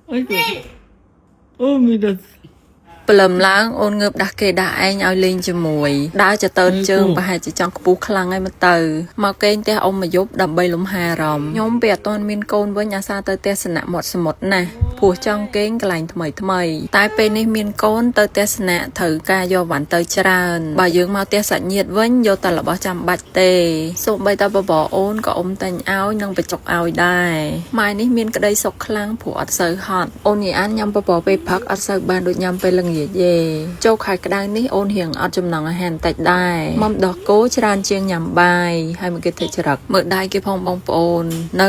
Ôi trời. Ôi mình đã ព្រលឹមឡើងអូនងើបដាក់គេដាក់ឯងឲ្យលេងជាមួយដើរចតើនជើងប្រហែលជាចង់ខ្ពស់ខ្លាំងហើយមកទៅមកគេងផ្ទះអ៊ំមកយប់ដើម្បីលំហែអារម្មណ៍ខ្ញុំពេលអត់ទាន់មានកូនវិញអាសាទៅទស្សនៈមាត់សមុទ្រណាស់ព្រោះចង់គេងកន្លែងថ្មីតែពេលនេះមានកូនទៅទស្សនៈត្រូវការយកវ៉ាន់ទៅច្រើនបើយើងមកផ្ទះសាច់ញាតិវិញយកតែរបស់ចាំបាច់ទេសូម្បីតែបបរអូនក៏អ៊ំតែងឲ្យនិងបញ្ចុកឲ្យដែរម៉ែនេះមានក្តីសុខខ្លាំងព្រោះអត់សូវហត់អូនញ៉ាំញ៉ាំបបរពេលផឹកអត់សូវបានដូចញ៉ាំពេលល្ងាចយេចូលខែក្តៅនេះអូនរៀងអត់ចំណង់អាហារបន្តិចដែរមុំដោះគោច្រើនជាងញ៉ាំបាយហើយមកគេធ្វើច្រឹកមើលដៃគេផងបងប្អូននៅ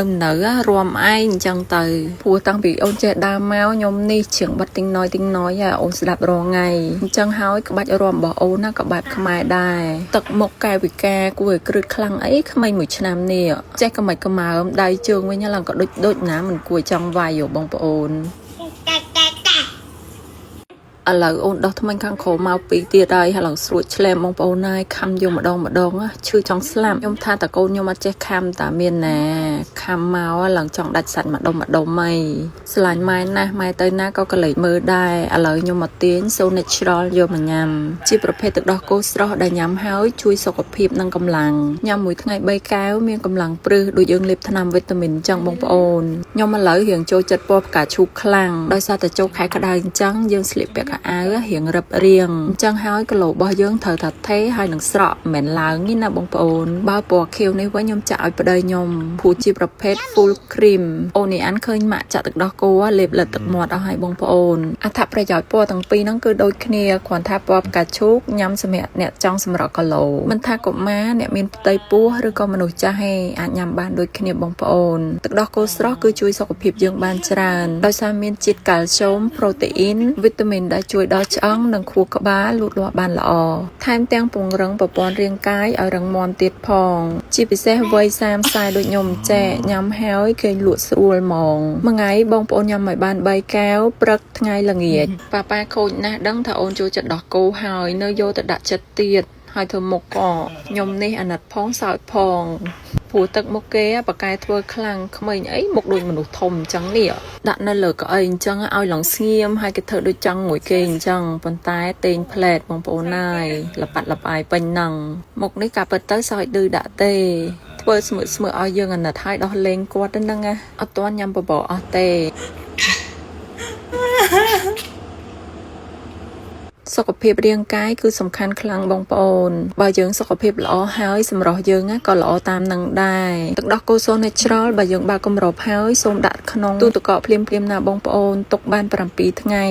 រួមឯងអញ្ចឹងទៅព្រោះតាំងពីអូនចេះដើមមកខ្ញុំនេះជាងបាត់ទីងណយអូនស្ដាប់រងថ្ងៃអញ្ចឹងហើយក្បាច់រួមរបស់អូនណាក៏បែបខ្មែរដែរទឹកមុខកាយវិការគួរឲ្យគ្រឹតខ្លាំងអីក្មេងមួយឆ្នាំនេះចេះក៏មិនកម្ើមដៃជើងវិញឡើងក៏ដូចណាមិនគួរចង់វាយបងប្អូនឥឡូវអូនដោះថ្មិញខាងក្រោមមកពីទៀតហើយហើយឡើងស្រួចឆ្លែមបងប្អូនហើយខំយកម្ដងឈឺចង់ស្លាប់ខ្ញុំថាតកូនខ្ញុំអត់ចេះខំតាមានណាខំមកឡើងចង់ដាច់សាច់ម្ដុំហីស្រឡាញ់ម៉ែណាស់ម៉ែទៅណាក៏កលេចមើលដែរឥឡូវខ្ញុំមកទាញ So Natural យកមកញ៉ាំជាប្រភេទទឹកដោះគោស្រស់ដែលញ៉ាំហើយជួយសុខភាពនិងកម្លាំងញ៉ាំមួយថ្ងៃ3កែវមានកម្លាំងព្រឹសដូចយើងលេបថ្នាំវីតាមីនអញ្ចឹងបងប្អូនខ្ញុំឥឡូវរៀងចូលចិត្តពណ៌ផ្កាឈូកខ្លាំងដោយសារតែចូលខែក្តៅអញ្ចឹងយើងស្លៀកពាក់អាវរៀងរឹបរៀងអញ្ចឹងហើយគីឡូរបស់យើងត្រូវថាថេហើយនឹងស្រក់មិនឡើងទេណាបងប្អូនបើពណ៌ខៀវនេះវិញខ្ញុំចាក់ឲ្យប្តីខ្ញុំព្រោះជាប្រភេទ full cream អូននេះអានឃើញម៉ាក់ចាក់ទឹកដោះគោលេបលើទឹកមាត់អស់ឲ្យបងប្អូនអត្ថប្រយោជន៍ពណ៌ទាំងពីរហ្នឹងគឺដូចគ្នាគ្រាន់ថាពណ៌ផ្កាឈូកញ៉ាំសម្រាប់អ្នកចង់សម្រក់គីឡូមិនថាកុមារអ្នកមានផ្ទៃពោះឬក៏មនុស្សចាស់ទេអាចញ៉ាំបានដូចគ្នាបងប្អូនទឹកដោះគោស្រស់គឺជួយសុខភាពយើងបានច្រើនដោយសារមានជាតិកាល់ស្យូមប្រូតេអ៊ីនវីតាមីនដែលជួយដល់ឆ្អឹងនិងខួរក្បាលលូតលាស់បានល្អថែមទាំងពង្រឹងប្រព័ន្ធរាងកាយឲ្យរឹងមាំទៀតផងជាពិសេសវ័យ30ដូចខ្ញុំចេះញ៉ាំហើយគេលក់ស្រួលហ្មងមួយថ្ងៃបងប្អូនញ៉ាំឲ្យបាន3កែវព្រឹកថ្ងៃល្ងាចប៉ាខូចណាស់ដឹងថាអូនចូលចិត្តដោះគោហើយនៅយកទៅដាក់ចិត្តទៀតហើយធ្វើមុខក៏ខ្ញុំនេះអាណិតផងសោតផងព្រោះទឹកមុខគេប៉ាកែធ្វើខ្លាំងក្មេងអីមុខដូចមនុស្សធំអញ្ចឹងនេះដាក់នៅលើកៅអីអញ្ចឹងឲ្យឡើងស្ងៀមហើយគេធ្វើដូចចង់មួយគេអញ្ចឹងប៉ុន្តែតេងផ្លែតបងប្អូនណាយលប៉ាត់លប៉ាយពេញហ្នឹងមុខនេះកាពិតទៅសោយឌឺដាក់ទេធ្វើស្មើឲ្យយើងអាណិតហើយដោះលេងគាត់ទៅហ្នឹងណាអត់ទាន់ញ៉ាំបបរអស់ទេសុខភាពរាងកាយគឺសំខាន់ខ្លាំងបងប្អូនបើយើងសុខភាពល្អហើយសម្រស់យើងក៏ល្អតាមនឹងដែរទឹកដោះគោ So Natural បើយើងបើកម្របហើយសូមដាក់ក្នុងទូទឹកកកភ្លាមណាបងប្អូនទុកបាន7ថ្ងៃ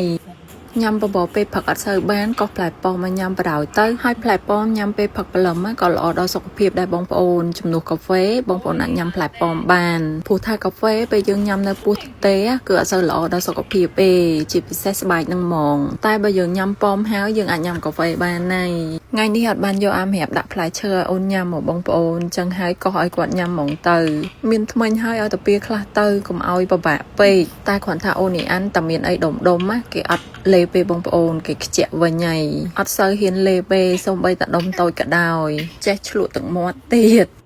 ញ៉ាំបបរពេលផឹកអត់សូវបានក៏ផ្លែប៉ោមមកញ៉ាំបរោយទៅហើយផ្លែប៉ោមញ៉ាំពេលផឹកព្រលឹមក៏ល្អដល់សុខភាពដែរបងប្អូនជំនួសកាហ្វេបងប្អូនអាចញ៉ាំផ្លែប៉ោមបានព្រោះថាកាហ្វេពេលយើងញ៉ាំនៅពោះទេគឺអត់សូវល្អដល់សុខភាពទេជាពិសេសស្បែកនឹងហ្មងតែបើយើងញ៉ាំប៉ោមហើយយើងអាចញ៉ាំកាហ្វេបានហើយថ្ងៃនេះអត់បានយកអាមរាប់ដាក់ផ្លែឈើឲ្យអូនញ៉ាំមកបងប្អូនចឹងហើយកោះឲ្យគាត់ញ៉ាំហ្មងទៅមានថ្មិញហើយឲ្យតាពីខ្លះទៅកុំឲ្យពិបាកពេកតែគ្រាន់ថាអូននេះអានតែមានអីដុំគេអត់លេពេលបងប្អូនគេខ្ជាក់វិញហើយអត់សូវហ៊ានលេពេលសូម្បីតែដុំតូចក៏ដោយចេះឆ្លក់ទឹកមាត់ទៀត